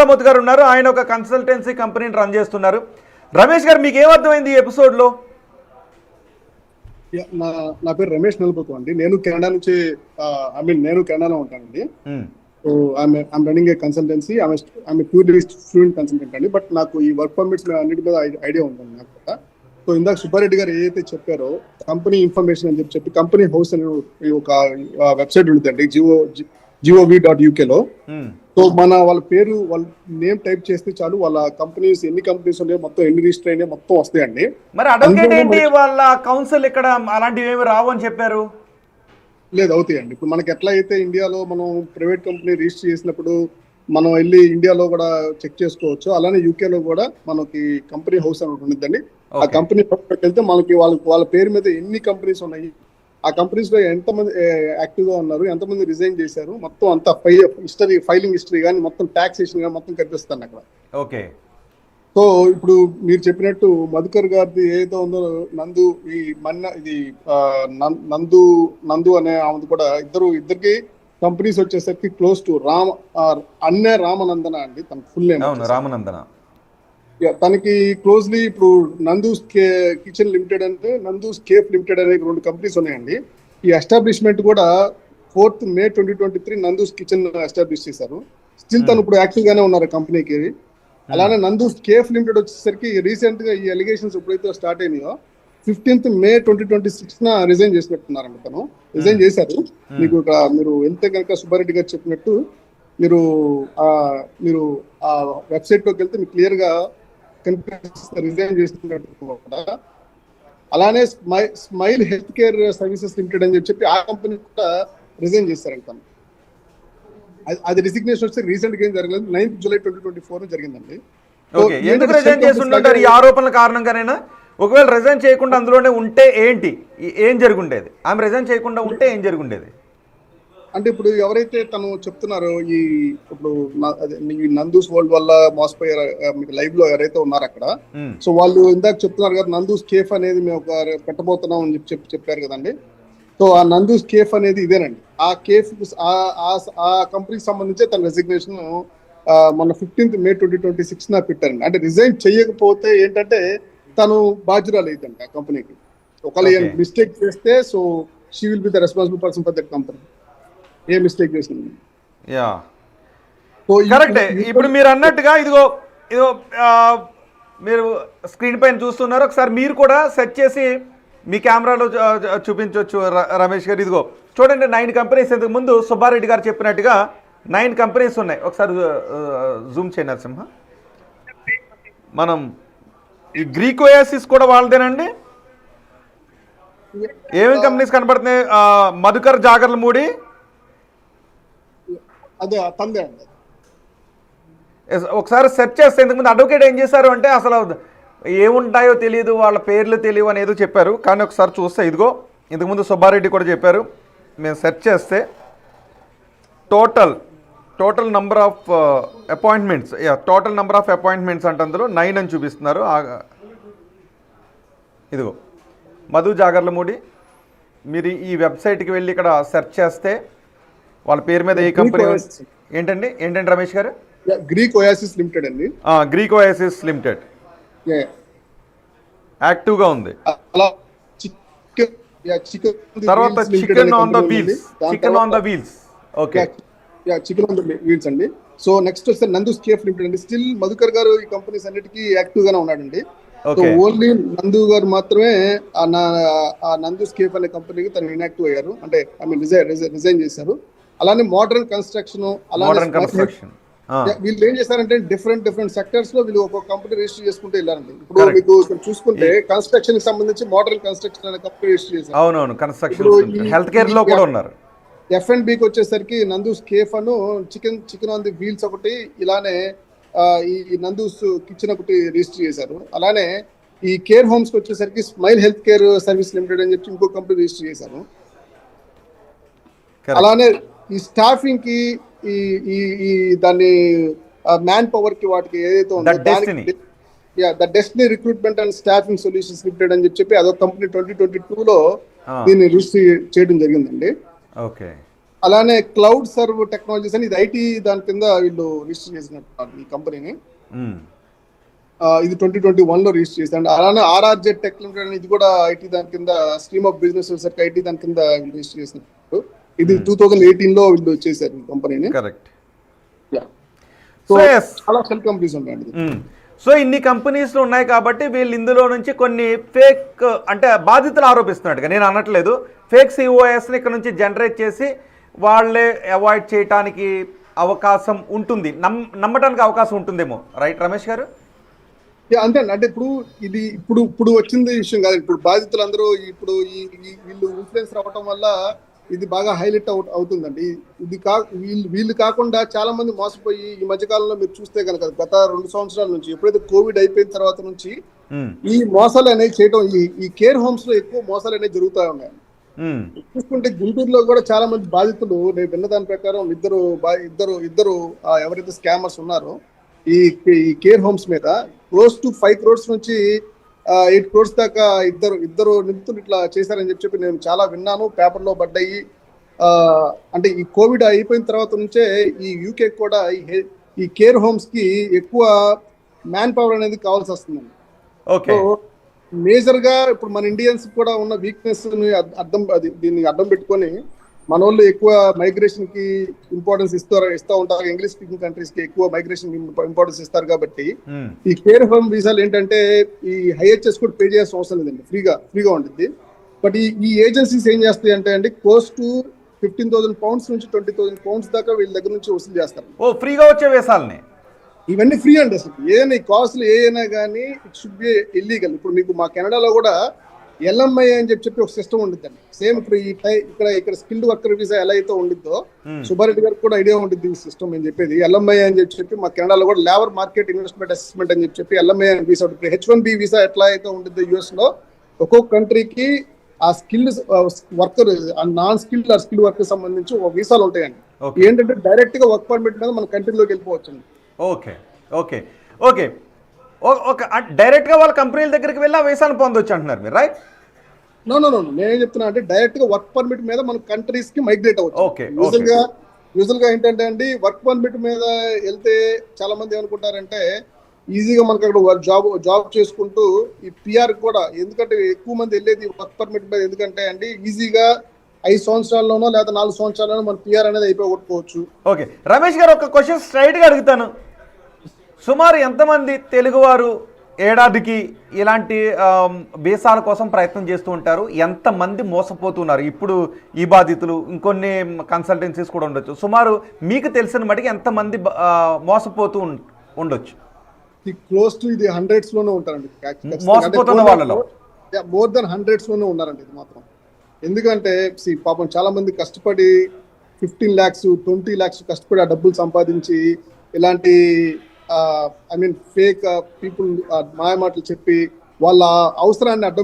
బాలమూర్తి గారు ఉన్నారు. ఆయన ఒక కన్సల్టెన్సీ కంపెనీని రన్ చేస్తున్నారు. రమేష్ గారు, మీకు ఏమర్థమైంది ఈ ఎపిసోడ్లో? నా పేరు రమేష్ నలుపుతు అండి. నేను కెనడా నుంచి నేను కెనడాలో ఉంటానండి. So I'm running A consultancy. ఆమె ప్యూర్లీ స్టూడెంట్ కన్సల్టెంట్ అండి. బట్ నాకు ఈ వర్క్ పర్మిట్స్ అన్నిటి మీద ఐడియా ఉంటుంది నాకు కూడా. సో ఇందాక సుబ్బారెడ్డి గారు ఏదైతే చెప్పారో కంపెనీ ఇన్ఫర్మేషన్ అని చెప్పి కంపెనీ హౌస్ అని ఒక వెబ్సైట్ ఉంటుందండి, GOV.UK లో. సో వాళ్ళ పేరు, వాళ్ళ నేమ్ టైప్ చేస్తే చాలు, వాళ్ళ కంపెనీస్ ఎన్ని కంపెనీస్ ఉన్నాయో మొత్తం, ఎన్ని రిజిస్టర్ అయినాయో మొత్తం వస్తాయండి. మరి అడ్వకేట్ ఏంటి, వాళ్ళ కౌన్సిల్ ఇక్కడ అలాంటివి ఏమి రావు అని చెప్పారు? లేదు, అవుతాయండి. ఇప్పుడు మనకి ఎట్లా అయితే ఇండియాలో మనం ప్రైవేట్ కంపెనీ రిజిస్టర్ చేసినప్పుడు మనం వెళ్ళి ఇండియాలో కూడా చెక్ చేసుకోవచ్చు, అలానే UK లో కూడా మనకి కంపెనీ హౌస్ అని ఉంటుందండి. ఆ కంపెనీ వెళ్తే మనకి వాళ్ళ పేరు మీద ఎన్ని కంపెనీస్ ఉన్నాయి, ఆ కంపెనీస్ లో ఎంతమంది యాక్టివ్ గా ఉన్నారు, ఎంతమంది రిజైన్ చేశారు, మొత్తం అంతా ఫైలింగ్ హిస్టరీ కానీ, మొత్తం ట్యాక్సేషన్ కానీ మొత్తం కనిపిస్తాను అక్కడ. ఓకే. సో ఇప్పుడు మీరు చెప్పినట్టు మధుకర్ గారిది ఏదైతే ఉందో నందు, ఇది నందు అనే ఆమెది కూడా ఇద్దరికి కంపెనీస్ వచ్చేసరికి క్లోజ్ టు రామనందన అండి తన ఫుల్ నేమ్. రామనందన. తనకి క్లోజ్లీ ఇప్పుడు నందూస్ కిచెన్ లిమిటెడ్ అంటే నందూస్ కేఫ్ లిమిటెడ్ అనే 2 కంపెనీస్ ఉన్నాయండి. ఈ ఎస్టాబ్లిష్మెంట్ కూడా 4th May 2023 Nandu's kitchen establish చేశారు. స్టిల్ తను ఇప్పుడు యాక్టివ్ గానే ఉన్నారు కంపెనీకి. అలానే నందూస్ కేఫ్ లిమిటెడ్ వచ్చేసరికి రీసెంట్ గా ఈ అలిగేషన్స్ ఎప్పుడైతే స్టార్ట్ అయినాయో 15th May 2026 రిజైన్ చేసి పెట్టుకున్నారండి. తను రిజైన్ చేశారు. మీకు మీరు వెళ్తే కనుక సుబ్బారెడ్డి గారు చెప్పినట్టు మీరు ఆ వెబ్సైట్ లోకి వెళ్తే మీకు క్లియర్ గా రిజైన్ చేసినట్టు కూడా. అలానే smile health care services limited అని చెప్పి ఆ కంపెనీ కూడా రిజైన్ చేశారంట. అది రిజిగ్నేషన్ వచ్చి రీసెంట్ గా ఏం జరగలేదు, 9th July 2024 జరిగిందండి. ఎందుకు రిజైన్ చేస్తుంటారు? ఈ ఆరోపణల కారణంగానేనా? ఒకవేళ రిజైన్ చేయకుండా అందులోనే ఉంటే ఏం జరుగుండేది? ఆమె రిజైన్ చేయకుండా ఉంటే ఏం జరుగుండేది అంటే, ఇప్పుడు ఎవరైతే తను చెప్తున్నారో ఇప్పుడు నందూస్ వరల్డ్ వల్ల మోసపోయారు మీకు లైవ్ లో ఎవరైతే ఉన్నారో అక్కడ, సో వాళ్ళు ఇందాక చెప్తున్నారు కదా నందూస్ కేఫ్ అనేది మేము పెట్టబోతున్నాం అని చెప్పారు కదండి. సో ఆ నందూస్ కేఫ్ అనేది ఇదేనండి. ఆ కేఫ్ ఆ కంపెనీకి సంబంధించి తన రెసిగ్నేషన్ మొన్న 15th May 2026 పెట్టారండి. అంటే రిజైన్ చేయకపోతే ఏంటంటే తను బాధ్యురాలు అయిద్దంట ఆ కంపెనీకి. ఒకవేళ మిస్టేక్ చేస్తే so she will be the responsible person for that company. A mistake చేసింది. కరెక్టే. ఇప్పుడు మీరు అన్నట్టుగా ఇదిగో మీరు స్క్రీన్ పైన చూస్తున్నారు. ఒకసారి మీరు కూడా సెట్ చేసి మీ కెమెరాలో చూపించవచ్చు రమేష్ గారు. ఇదిగో చూడండి, 9 కంపెనీస్. ఇంతకు ముందు సుబ్బారెడ్డి గారు చెప్పినట్టుగా 9 కంపెనీస్ ఉన్నాయి. ఒకసారి జూమ్ చేయండి నరసింహ. మనం ఈ గ్రీక్ ఓయాసిస్ కూడా వాళ్ళదేనండి. ఏమేమి కంపెనీస్ కనపడుతున్నాయి? మధుకర్ జాగర్లమూడి, ఒకసారి సెర్చ్ చేస్తే ఇంతకుముందు అడ్వకేట్ ఏం చేశారు అంటే అసలు ఏముంటాయో తెలియదు, వాళ్ళ పేర్లు తెలియవు అని ఏదో చెప్పారు. కానీ ఒకసారి చూస్తే ఇదిగో ఇంతకుముందు సుబ్బారెడ్డి కూడా చెప్పారు. మేము సెర్చ్ చేస్తే టోటల్ నంబర్ ఆఫ్ అపాయింట్మెంట్స్ అంటే అందులో 9 అని చూపిస్తున్నారు. ఇదిగో మధు జాగర్లమూడి. మీరు ఈ వెబ్సైట్కి వెళ్ళి ఇక్కడ సెర్చ్ చేస్తే వాళ్ళ పేరు మీద ఏ కంపెనీ ఏంటండి రమేష్ గారు? గ్రీక్ ఓయాసిస్ లిమిటెడ్ అండి. గ్రీక్ ఓయాసిస్ లిమిటెడ్ యాక్టివ్ గా ఉంది. తర్వాత chicken on the wheels. Okay, chicken on the wheels అండి. సో నెక్స్ట్ వస్తే నందూస్ కేఫ్ లిమిటెడ్ అండి. స్టిల్ మధుకర్ గారు ఈ కంపెనీస్ అన్నిటికీ యాక్టివ్ గానే ఉన్నాడండి. సో ఓన్లీ నందు గారు మాత్రమే ఆ నందూస్ కేఫ్ అనే కంపెనీకి తను ఇన్యాక్టివ్ అయ్యారు, అంటే రిజైన్ చేశారు. అలానే మోడర్న్ కన్స్ట్రక్షన్, వీళ్ళు ఏం చేశారంటే డిఫరెంట్ సెక్టర్స్ లో వీళ్ళు ఒక్కొక్క కంపెనీ రిజిస్టర్ చేసుకుంటూ వెళ్ళారండి. ఇప్పుడు మీకు చూసుకుంటే కన్స్ట్రక్షన్ కి సంబంధించి మోడర్న్ కన్స్ట్రక్షన్ అనే కంపెనీ రిజిస్టర్ చేశారు. అవునవును, కన్స్ట్రక్షన్, హెల్త్ కేర్ లో కూడా ఉన్నారు. F&Bకి వచ్చేసరికి Nandu's cafe Anu chicken on the wheels ఒకటి, ఇలానే ఈ నందూస్ కిచెన్ ఒకటి రిజిస్టర్ చేశారు. అలానే ఈ కేర్ హోమ్స్ కి వచ్చేసరికి smile health care service limited అని చెప్పి ఇంకో కంపెనీ రిజిస్టర్ చేశారు. అలానే ఈ స్టాఫింగ్ కి ఈ దాన్ని మ్యాన్ పవర్ కి వాటికి ఏదైతే ఉందో the destiny recruitment and staffing solutions limited అని చెప్పి అదొక కంపెనీ 2022లో దీన్ని రిజిస్టర్ చేయడం జరిగిందండి. ఓకే. అలానే క్లౌడ్ సర్వ్ టెక్నాలజీస్ అని ఇది ఐటీ దాని కింద వీళ్ళు రిజిస్టర్ చేసినట్టు ఈ కంపెనీని. ఇది 2021 లో రిజిస్టర్ చేశారు. అలానే ఆర్ఆర్జెడ్ టెక్ లిమిటెడ్ అని ఇది కూడా ఐటీ దాని కింద స్ట్రీమ్ ఆఫ్ బిజినెస్ ఐటీ దాని కింద రిజిస్టర్ చేసినట్టు. ఇది 2018 లో వీళ్ళు చేశారు ఈ కంపెనీని. కరెక్ట్. సో చాలా సెల్ కంపెనీస్ ఉంటాయండి. సో ఇన్ని కంపెనీస్లు ఉన్నాయి కాబట్టి వీళ్ళు ఇందులో నుంచి కొన్ని ఫేక్ అంటే బాధితులు ఆరోపిస్తున్నట్టుగా, నేను అనట్లేదు, ఫేక్ సిఓఎస్ని ఇక్కడ నుంచి జనరేట్ చేసి వాళ్ళే అవాయిడ్ చేయడానికి అవకాశం ఉంటుంది, నమ్మటానికి అవకాశం ఉంటుందేమో. రైట్ రమేష్ గారు? అంతే అంటే ఇప్పుడు వచ్చింది విషయం కాదు. ఇప్పుడు బాధితులందరూ ఇప్పుడు వీళ్ళు ఇన్ఫ్లుయెన్స్ రావటం వల్ల ఇది బాగా హైలైట్ అవుతుందండి. వీళ్ళు కాకుండా చాలా మంది మోసపోయి ఈ మధ్య కాలంలో మీరు చూస్తే కనుక గత 2 సంవత్సరాల నుంచి ఎప్పుడైతే కోవిడ్ అయిపోయిన తర్వాత నుంచి ఈ మోసాలు అనేవి చేయడం, ఈ కేర్ హోమ్స్ లో ఎక్కువ మోసాలు అనేవి జరుగుతూ ఉన్నాయి. చూసుకుంటే గుంటూరులో కూడా చాలా మంది బాధితులు, నేను విన్న దాని ప్రకారం ఇద్దరు ఎవరైతే స్కామర్స్ ఉన్నారో ఈ కేర్ హోమ్స్ మీద క్లోజ్ టు 5 crores నుంచి 8 crores దాకా ఇద్దరు నిందితులు ఇట్లా చేశారని చెప్పి నేను చాలా విన్నాను, పేపర్లో పడ్డాయి. అంటే ఈ కోవిడ్ అయిపోయిన తర్వాత నుంచే ఈ యూకే కూడా ఈ కేర్ హోమ్స్ కి ఎక్కువ మ్యాన్ పవర్ అనేది కావాల్సి వస్తుందండి. సో మేజర్ గా ఇప్పుడు మన ఇండియన్స్ కూడా ఉన్న వీక్నెస్ దీన్ని అడ్డం పెట్టుకొని మన వాళ్ళు ఎక్కువ మైగ్రేషన్ కి ఇంపార్టెన్స్ ఇస్తూ ఉంటారు. ఇంగ్లీష్ స్పీకింగ్ కంట్రీస్ కి ఎక్కువ మైగ్రేషన్ ఇంపార్టెన్స్ ఇస్తారు కాబట్టి ఈ కేర్ హోమ్ వీసాలు ఏంటంటే ఈ హైహెచ్ఎస్ కూడా పే చేయాల్సిన అవసరం లేదండి, ఫ్రీగా ఉంటుంది. బట్ ఈ ఏజెన్సీస్ ఏం చేస్తాయి అంటే అండి, క్లోజ్ టు 15,000 pounds నుంచి 20,000 pounds దాకా వీళ్ళ దగ్గర నుంచి వసూలు చేస్తారు. ఫ్రీగా వచ్చే వేసాలని ఇవన్నీ ఫ్రీ అండి. అసలు ఏదైనా కాస్ట్లు ఏదైనా కానీ ఇట్ షుడ్ బి ఇల్లీగల్. ఇప్పుడు మీకు మా కెనడాలో కూడా ఎల్ఎంఐ అని చెప్పి ఒక సిస్టమ్ ఉండిద్దండి. సేమ్ ఇప్పుడు ఇక్కడ స్కిల్డ్ వర్కర్ వీసా ఎలా అయితే ఉండిద్దో సుబ్బారెడ్డి గారికి కూడా ఐడియా ఉంటుంది ఈ సిస్టమ్ అని చెప్పేది. ఎల్ఎంఐ అని చెప్పి మా కెనడాలో కూడా లేబర్ మార్కెట్ ఇన్వెస్ట్మెంట్ అసెస్మెంట్ అని చెప్పి ఎల్ఎంఐ అని వీసా ఉంటుంది. H1B వీసా ఎట్లా అయితే ఉండిద్దో యూఎస్ లో ఒక్కొక్క కంట్రీకి ఆ skilled worker, non skilled or skilled worker సంబంధించి ఒక వీసాలు ఉంటాయండి. ఏంటంటే డైరెక్ట్ గా వర్క్ పర్మిట్ మీద మన కంట్రీలోకి వెళ్ళిపోవచ్చు. ఓకే డైరెక్ట్ గా వాళ్ళ కంపెనీల దగ్గరికి వెళ్ళి ఆ వీసాను పొందొచ్చు అంటున్నారు మీరు, రైట్? నో నేనేం చెప్తున్నా అంటే డైరెక్ట్ గా వర్క్ పర్మిట్ మీద మన కంట్రీస్ కి మైగ్రేట్ అవ్వచ్చు. యూజువల్ గా ఏంటంటే అండి, వర్క్ పర్మిట్ మీద వెళ్తే చాలా మంది ఏమనుకుంటారంటే ఈజీగా మనకు అక్కడ జాబ్ చేసుకుంటూ ఈ పిఆర్ కూడా, ఎందుకంటే ఎక్కువ మంది వెళ్ళేది వర్క్ పర్మిట్ మీద. ఎందుకంటే అండి ఈజీగా 5 సంవత్సరాల్లోనో లేదా 4 సంవత్సరాల్లోనో మన పిఆర్ అనేది అయిపోగొట్టుకోవచ్చు. ఓకే రమేష్ గారు, ఒక క్వశ్చన్ స్ట్రైట్ గా అడుగుతాను. సుమారు ఎంతమంది తెలుగువారు ఏడాదికి ఇలాంటి వీసాల కోసం ప్రయత్నం చేస్తూ ఉంటారు? ఎంతమంది మోసపోతున్నారు ఇప్పుడు ఈ బాధితులు? ఇంకొన్ని కన్సల్టెన్సీస్ కూడా ఉండొచ్చు. సుమారు మీకు తెలిసిన మటుకు ఎంతమంది మోసపోతూ ఉండొచ్చు? క్లోజ్ టు ఇది hundreds లోనే ఉంటారండి. మోసపోతున్న వాళ్ళలో మోర్ దెన్ hundreds లోనే ఉన్నారండి ఇది మాత్రం. ఎందుకంటే పాపం చాలా మంది కష్టపడి 15 lakhs 20 lakhs కష్టపడి ఆ డబ్బులు సంపాదించి ఇలాంటి ఫేక్ పీపుల్ మాయమాటలు చెప్పి వాళ్ళ అవసరాన్ని అడ్డం